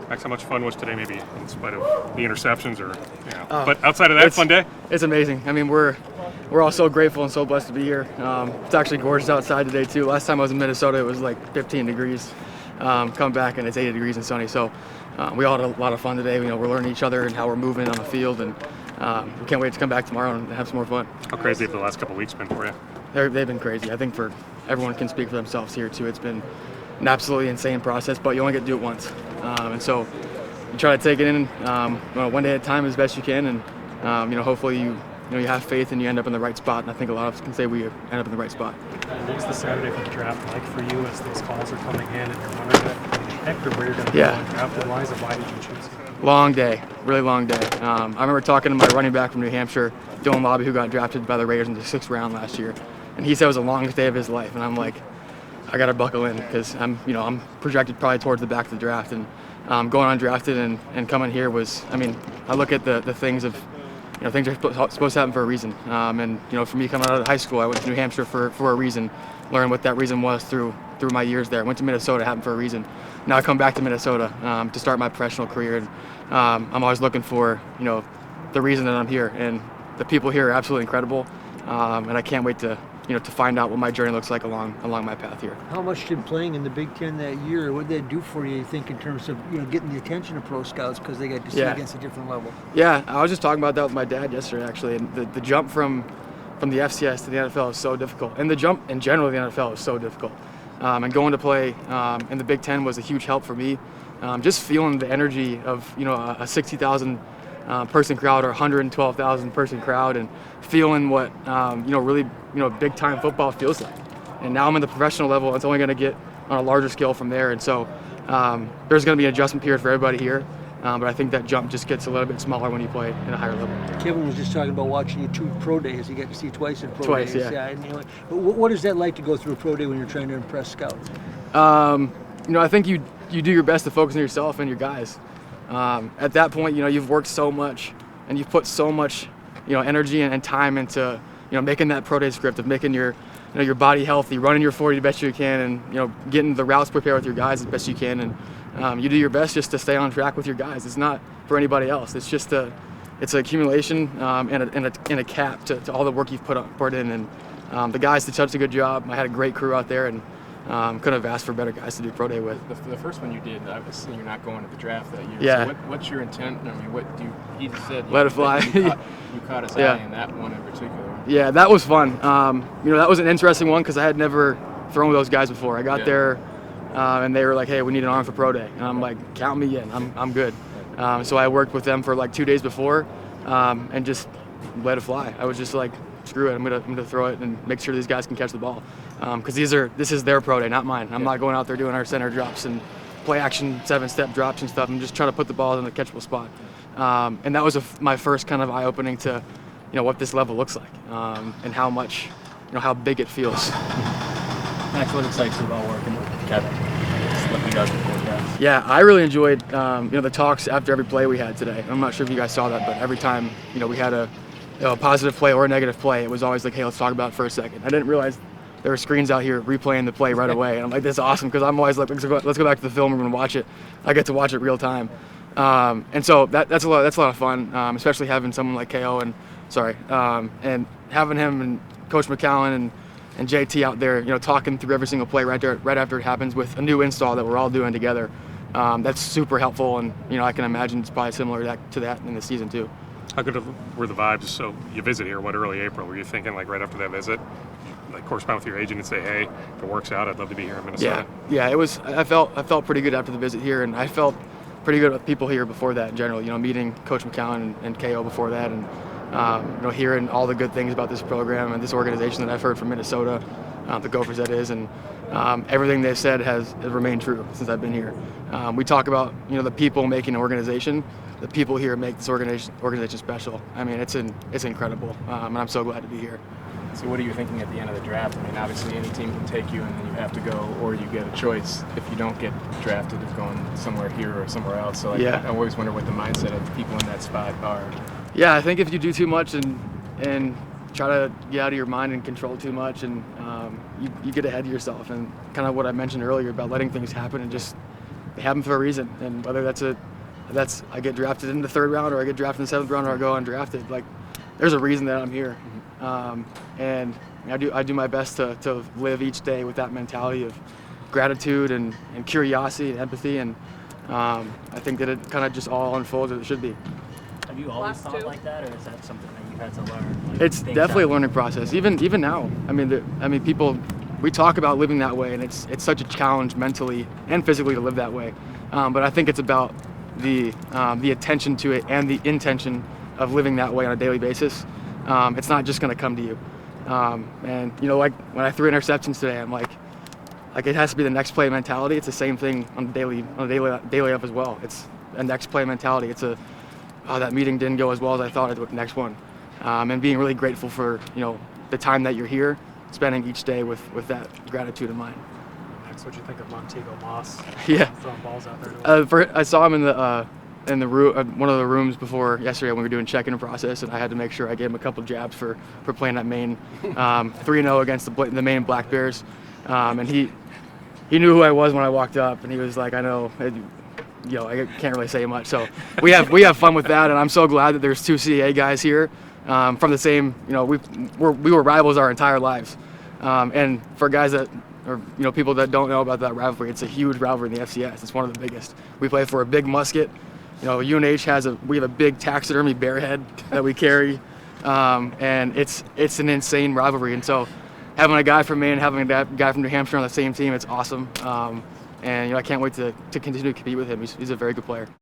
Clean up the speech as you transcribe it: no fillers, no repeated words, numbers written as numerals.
Max, how much fun was today, maybe in spite of the interceptions, or but outside of that, fun day? It's amazing. I mean, we're all so grateful and so blessed to be here. It's actually gorgeous outside today too. Last time I was in Minnesota, it was like 15 degrees. Come back and it's 80 degrees and sunny. So we all had a lot of fun today. You know, we're learning each other and how we're moving on the field, and we can't wait to come back tomorrow and have some more fun. How crazy have the last couple of weeks been for you? They've been crazy. I think for everyone can speak for themselves here too. It's been an absolutely insane process, but you only get to do it once, and so you try to take it in one day at a time as best you can, and hopefully you have faith and you end up in the right spot. And I think a lot of us can say we end up in the right spot. What's the Saturday for the draft like for you as those calls are coming in and you're wondering where you're going to go draft-wise, and why did you choose? Long day, really long day. I remember talking to my running back from New Hampshire, Dylan Lobby, who got drafted by the Raiders in the 6th round last year, and he said it was the longest day of his life. And I'm like, I got to buckle in because I'm projected probably towards the back of the draft, and going undrafted and coming here was, I look at the things of, things are supposed to happen for a reason. And for me coming out of high school, I went to New Hampshire for a reason, learned what that reason was through my years there. I went to Minnesota, happened for a reason. Now I come back to Minnesota to start my professional career, and I'm always looking for the reason that I'm here. And the people here are absolutely incredible, and I can't wait to find out what my journey looks like along my path here. How much did playing in the Big Ten that year, what did that do for you think, in terms of getting the attention of pro scouts because they got to see against a different level? Yeah, I was just talking about that with my dad yesterday, actually. And the jump from the FCS to the NFL is so difficult, and the jump in general to the NFL is so difficult. And going to play in the Big Ten was a huge help for me. Just feeling the energy of a 60,000 person crowd or 112,000 person crowd, and feeling what really big time football feels like. And now I'm in the professional level. It's only going to get on a larger scale from there, and so there's going to be an adjustment period for everybody here. But I think that jump just gets a little bit smaller when you play at a higher level. Kevin was just talking about watching you 2 pro days. You get to see twice in pro days. Yeah. What is that like to go through a pro day when you're trying to impress scouts? I think you do your best to focus on yourself and your guys. At that point, you've worked so much and you've put so much, energy and time into, making that pro day script, of making your body healthy, running your 40 the best you can, and getting the routes prepared with your guys as best you can, and you do your best just to stay on track with your guys. It's not for anybody else. It's just it's an accumulation and a cap to all the work you've put in, and the guys did such a good job. I had a great crew out there, and couldn't have asked for better guys to do pro day with. The first one you did, obviously you're not going to the draft that year. Yeah. So what's your intent? He just said let it fly. You caught his eye in that one in particular. Yeah, that was fun. That was an interesting one because I had never thrown with those guys before. I got there, and they were like, "Hey, we need an arm for pro day," and I'm like, "Count me in. I'm good." So I worked with them for like 2 days before, and just let it fly. I was just like, screw it, I'm gonna throw it and make sure these guys can catch the ball, because this is their pro day, not mine. I'm not going out there doing our center drops and play action 7-step drops and stuff. I'm just trying to put the ball in the catchable spot, and that was my first kind of eye-opening to what this level looks like, and how much how big it feels. Max, what excites you about working with Kevin? What he does before that? Yeah, I really enjoyed the talks after every play we had today. I'm not sure if you guys saw that, but every time we had a positive play or a negative play, it was always like, hey, let's talk about it for a second. I didn't realize there were screens out here replaying the play right away. And I'm like, this is awesome, because I'm always like, let's go back to the film, we're going to watch it. I get to watch it real time. And so that's a lot of fun, especially having someone like KO and having him and Coach McCown and JT out there, talking through every single play right after it happens with a new install that we're all doing together. That's super helpful, and I can imagine it's probably similar to that in the season too. How good were the vibes? So you visit here, early April? Were you thinking like right after that visit, like correspond with your agent and say, hey, if it works out, I'd love to be here in Minnesota? Yeah, it was. I felt pretty good after the visit here, and I felt pretty good with people here before that in general. Meeting Coach McCown and KO before that, and hearing all the good things about this program and this organization that I've heard from Minnesota, the Gophers that is, and everything they've said has remained true since I've been here. We talk about the people making an organization. The people here make this organization special. It's incredible, and I'm so glad to be here. So what are you thinking at the end of the draft? Obviously any team can take you and then you have to go, or you get a choice if you don't get drafted of going somewhere here or somewhere else. So I always wonder what the mindset of the people in that spot are. Yeah, I think if you do too much and try to get out of your mind and control too much, and you get ahead of yourself, and kind of what I mentioned earlier about letting things happen and just they happen for a reason, and whether that's I get drafted in the 3rd round or I get drafted in the 7th round or I go undrafted, like there's a reason that I'm here, and I do my best to live each day with that mentality of gratitude and curiosity and empathy, and I think that it kind of just all unfolds as it should be. Have you always thought like that, or is that something that you had to learn? Like, It's definitely a learning process. Even now, I mean, people, we talk about living that way, and it's such a challenge mentally and physically to live that way. But I think it's about the attention to it and the intention of living that way on a daily basis. It's not just going to come to you. And like when I threw interceptions today, I'm like it has to be the next play mentality. It's the same thing on a daily up as well. It's a next play mentality. It's that meeting didn't go as well as I thought it would. The next one, and being really grateful for the time that you're here, spending each day with that gratitude in mind. Max, what'd you think of Montego Moss? Yeah. Throwing balls out there. I saw him in the room, one of the rooms before yesterday when we were doing check-in process, and I had to make sure I gave him a couple jabs for playing that Maine 3-0 against the Maine Black Bears, and he knew who I was when I walked up, and he was like, I know. I can't really say much. So we have fun with that, and I'm so glad that there's 2 CAA guys here from the same. We were rivals our entire lives, and for guys that or people that don't know about that rivalry, it's a huge rivalry in the FCS. It's one of the biggest. We play for a big musket. UNH we have a big taxidermy bear head that we carry, and it's an insane rivalry. And so having a guy from Maine, having a guy from New Hampshire on the same team, it's awesome. And I can't wait to continue to compete with him. He's a very good player.